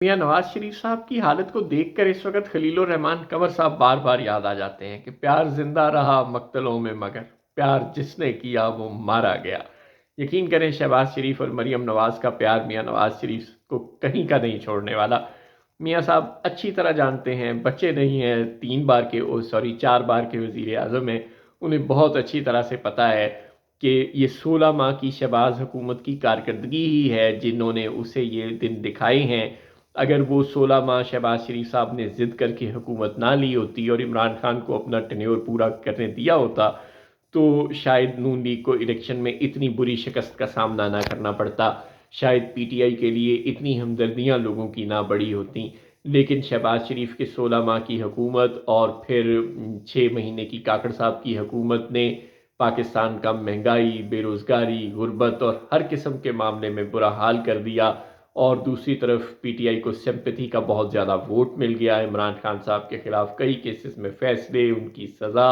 मियाँ नवाज शरीफ साहब की हालत को देखकर इस वक्त खलीलुर रहमान कंवर साहब बार बार याद आ जाते हैं कि प्यार जिंदा रहा मक्तलों में मगर प्यार जिसने किया वो मारा गया। यकीन करें शहबाज शरीफ और मरियम नवाज का प्यार मियाँ नवाज शरीफ को कहीं का नहीं छोड़ने वाला। मियाँ साहब अच्छी तरह जानते हैं, बच्चे नहीं हैं, 4 बार के वजीर आजम हैं। उन्हें बहुत अच्छी तरह से पता है कि ये 16 माह की शहबाज हुकूमत की कारकर्दगी ही है जिन्होंने उसे ये दिन दिखाए हैं। अगर वो 16 माह शहबाज शरीफ साहब ने जिद करके हुकूमत ना ली होती और इमरान खान को अपना टेन्योर पूरा करने दिया होता तो शायद नून लीग को इलेक्शन में इतनी बुरी शिकस्त का सामना ना करना पड़ता, शायद पीटीआई के लिए इतनी हमदर्दियां लोगों की ना बड़ी होती। लेकिन शहबाज शरीफ के 16 माह की हुकूमत और फिर 6 महीने की काकड़ साहब की हुकूमत ने पाकिस्तान का महंगाई, बेरोज़गारी, गुर्बत और हर किस्म के मामले में बुरा हाल कर दिया। और दूसरी तरफ पीटीआई को सिंपैथी का बहुत ज़्यादा वोट मिल गया। इमरान खान साहब के खिलाफ कई केसेस में फैसले, उनकी सज़ा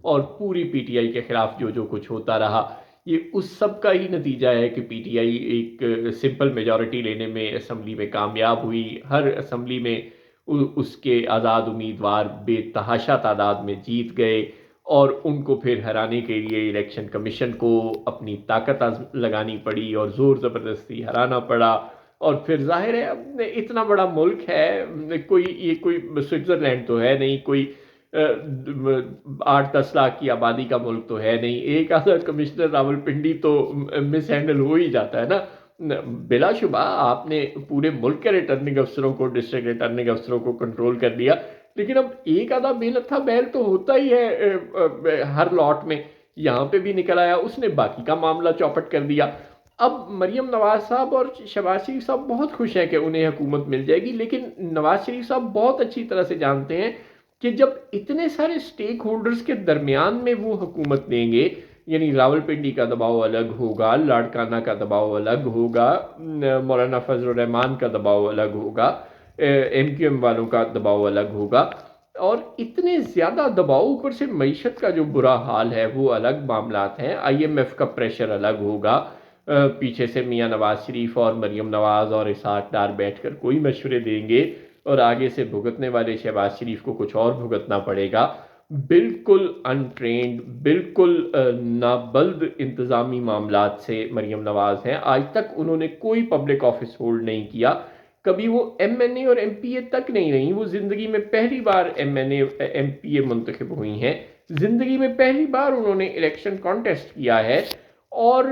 और पूरी पीटीआई के खिलाफ जो जो कुछ होता रहा, ये उस सब का ही नतीजा है कि पीटीआई एक सिंपल मेजॉरिटी लेने में असम्बली में कामयाब हुई। हर असम्बली में उसके आज़ाद उम्मीदवार बेतहाशा तादाद में जीत गए और उनको फिर हराने के लिए इलेक्शन कमीशन को अपनी ताकत लगानी पड़ी और ज़ोर ज़बरदस्ती हराना पड़ा। और फिर जाहिर है अब इतना बड़ा मुल्क है, कोई स्विट्ज़रलैंड तो है नहीं, कोई 8-10 लाख की आबादी का मुल्क तो है नहीं। एक आधा कमिश्नर रावलपिंडी तो मिस हैंडल हो ही जाता है ना। बिलाशुबा आपने पूरे मुल्क के रिटर्निंग अफसरों को, डिस्ट्रिक्ट रिटर्निंग अफसरों को कंट्रोल कर लिया, लेकिन अब एक आधा बेनत्था बैल तो होता ही है हर लॉट में। यहाँ पे भी निकल आया, उसने बाकी का मामला चौपट कर दिया। अब मरियम नवाज साहब और शहबाज शरीफ साहब बहुत खुश हैं कि उन्हें हुकूमत मिल जाएगी, लेकिन नवाज शरीफ साहब बहुत अच्छी तरह से जानते हैं कि जब इतने सारे स्टेक होल्डर्स के दरमियान में वो हुकूमत देंगे, यानी रावलपिंडी का दबाव अलग होगा, लाड़काना का दबाव अलग होगा, मौलाना फजल रहमान का दबाव अलग होगा, एमक्यूएम वालों का दबाव अलग होगा, और इतने ज़्यादा दबाव, ऊपर से मईशत का जो बुरा हाल है वो अलग मामलात हैं, आईएमएफ का प्रेशर अलग होगा। पीछे से मियाँ नवाज शरीफ और मरियम नवाज और इसहाक डार बैठकर कोई मशवरे देंगे और आगे से भुगतने वाले शहबाज शरीफ को कुछ और भुगतना पड़ेगा। बिल्कुल अनट्रेंड, बिल्कुल नाबल्द इंतज़ामी मामलात से मरियम नवाज हैं। आज तक उन्होंने कोई पब्लिक ऑफिस होल्ड नहीं किया, कभी वो एमएनए और एमपीए तक नहीं रही। वो ज़िंदगी में पहली बार एमएनए एमपीए मुंतखब हुई हैं, ज़िंदगी में पहली बार उन्होंने इलेक्शन कॉन्टेस्ट किया है और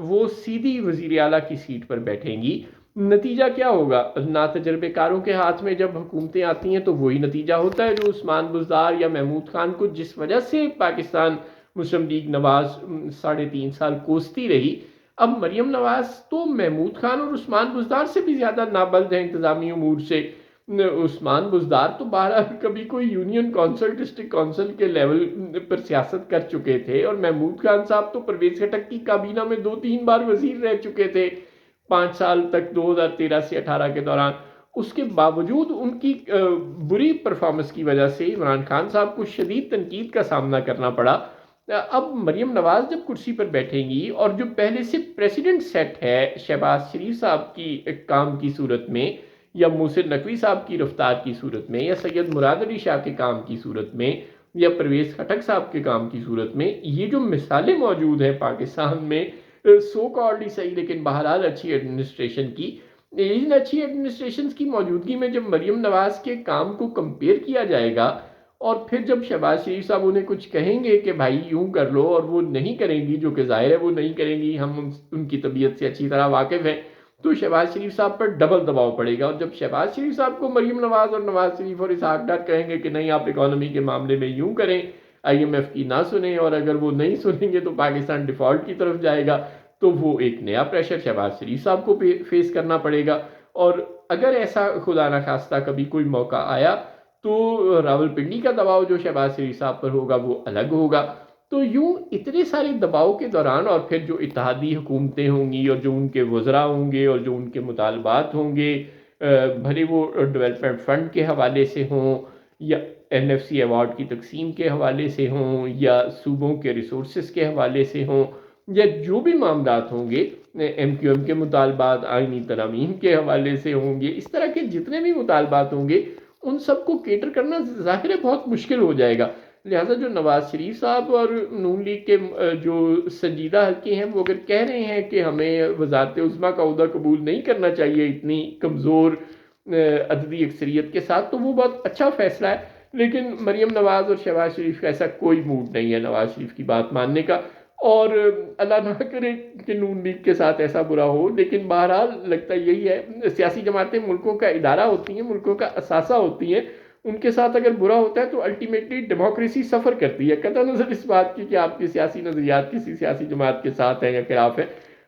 वो सीधी वज़ीर आला की सीट पर बैठेंगी। नतीजा क्या होगा? ना तजर्बेकारों के हाथ में जब हुकूमतें आती हैं तो वही नतीजा होता है जो उस्मान बुज़दार या महमूद खान को जिस वजह से पाकिस्तान मुस्लिम लीग नवाज 3.5 साल कोसती रही। अब मरियम नवाज तो महमूद खान और उस्मान बुज़दार से भी ज़्यादा नाबल्द है इंतज़ामी उमूर से। उस्मान बुज़दार तो बहरहाल कभी कोई यूनियन कौंसल, डिस्ट्रिक्ट कौंसल के लेवल पर सियासत कर चुके थे, और महमूद खान साहब तो परवेज़ खटक की काबीना में 2-3 बार वजीर रह चुके थे 5 साल तक, 2013 से 18 के दौरान। उसके बावजूद उनकी बुरी परफॉर्मेंस की वजह से इमरान खान साहब को शदीद तनकीद का सामना करना पड़ा। अब मरियम नवाज जब कुर्सी पर बैठेंगी और जो पहले से प्रेसिडेंट सेट है शहबाज शरीफ साहब की काम की सूरत में, या मोहसिन नकवी साहब की रफ्तार की सूरत में, या सैयद मुराद अली शाह के काम की सूरत में, या परवेज़ खटक साहब के काम की सूरत में, ये जो मिसालें मौजूद हैं पाकिस्तान में सो कॉल्ड ही सही लेकिन बहरहाल अच्छी एडमिनिस्ट्रेशन की, इन अच्छी एडमिनिस्ट्रेशन की मौजूदगी में जब मरियम नवाज के काम को कंपेयर किया जाएगा और फिर जब शहबाज शरीफ साहब उन्हें कुछ कहेंगे कि भाई यूं कर लो और वो नहीं करेंगी, जो कि जाहिर है वो नहीं करेंगी, हम उनकी तबीयत से अच्छी तरह वाकिफ़ हैं, तो शहबाज शरीफ साहब पर डबल दबाव पड़ेगा। और जब शहबाज शरीफ साहब को मरियम नवाज और नवाज शरीफ और इसहाक डार कहेंगे कि नहीं आप इकॉनमी के मामले में यूं करें, आईएमएफ की ना सुने, और अगर वो नहीं सुनेंगे तो पाकिस्तान डिफ़ॉल्ट की तरफ जाएगा, तो वो एक नया प्रेशर शहबाज शरीफ साहब को फेस करना पड़ेगा। और अगर ऐसा खुदा न खास्ता कभी कोई मौका आया तो रावलपिंडी का दबाव जो शहबाज शरीफ साहब पर होगा वो अलग होगा। तो यूं इतने सारे दबाव के दौरान और फिर जो इत्तेहादी हुकूमतें होंगी और जो उनके वज़रा होंगे और जो उनके मुतालबात होंगे, भले वो डेवलपमेंट फ़ंड के हवाले से हों या एनएफसी अवार्ड की तकसीम के हवाले से हों या सूबों के रिसोर्सेज के हवाले से हों, یا جو بھی معاملات ہوں گے ایم کیو ایم کے مطالبات آئینی ترامیم کے حوالے سے ہوں گے، اس طرح کے جتنے بھی مطالبات ہوں گے ان سب کو کیٹر کرنا ظاہر ہے بہت مشکل ہو جائے گا۔ لہٰذا جو نواز شریف صاحب اور نون لیگ کے جو سنجیدہ حلقے ہیں وہ اگر کہہ رہے ہیں کہ ہمیں وزارت عظمیٰ کا عہدہ قبول نہیں کرنا چاہیے اتنی کمزور عددی اکثریت کے ساتھ، تو وہ بہت اچھا فیصلہ ہے۔ لیکن مریم نواز اور شہباز شریف کا ایسا کوئی موڈ نہیں ہے نواز شریف کی بات ماننے کا، اور اللہ نہ کرے کہ نون لیگ کے ساتھ ایسا برا ہو، لیکن بہرحال لگتا یہی ہے سیاسی جماعتیں ملکوں کا ادارہ ہوتی ہیں، ملکوں کا اثاثہ ہوتی ہیں، ان کے ساتھ اگر برا ہوتا ہے تو الٹیمیٹلی ڈیموکریسی سفر کرتی ہے، قطع نظر اس بات کی کہ آپ کے سیاسی نظریات کسی سیاسی جماعت کے ساتھ ہیں یا خلاف ہیں۔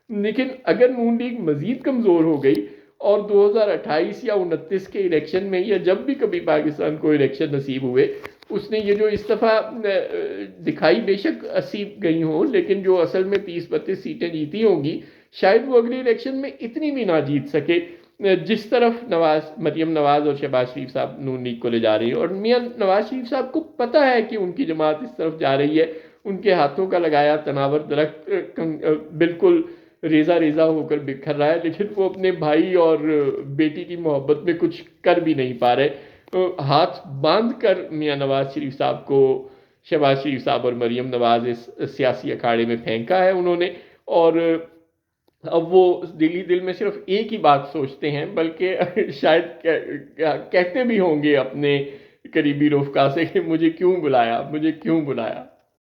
لیکن اگر نون لیگ مزید کمزور ہو گئی اور 2028 یا 29 کے الیکشن میں یا جب بھی کبھی پاکستان کو الیکشن نصیب ہوئے اس نے یہ جو اس دفعہ دکھائی بے شک 80 گئی ہوں، لیکن جو اصل میں 30-32 سیٹیں جیتی ہوں گی شاید وہ اگلی الیکشن میں اتنی بھی نہ جیت سکے جس طرف مریم نواز اور شہباز شریف صاحب نون لیگ کو لے جا رہی ہے۔ اور میاں نواز شریف صاحب کو پتہ ہے کہ ان کی جماعت اس طرف جا رہی ہے، ان کے ہاتھوں کا لگایا تناور درخت بالکل ریزہ ریزہ ہو کر بکھر رہا ہے، لیکن وہ اپنے بھائی اور بیٹی کی محبت میں کچھ کر بھی نہیں پا رہے۔ ہاتھ باندھ کر میاں نواز شریف صاحب کو شہباز شریف صاحب اور مریم نواز اس سیاسی اکھاڑے میں پھینکا ہے انہوں نے، اور اب وہ دل میں صرف ایک ہی بات سوچتے ہیں، بلکہ شاید کہتے بھی ہوں گے اپنے قریبی رفقا سے کہ مجھے کیوں بلایا، مجھے کیوں بلایا۔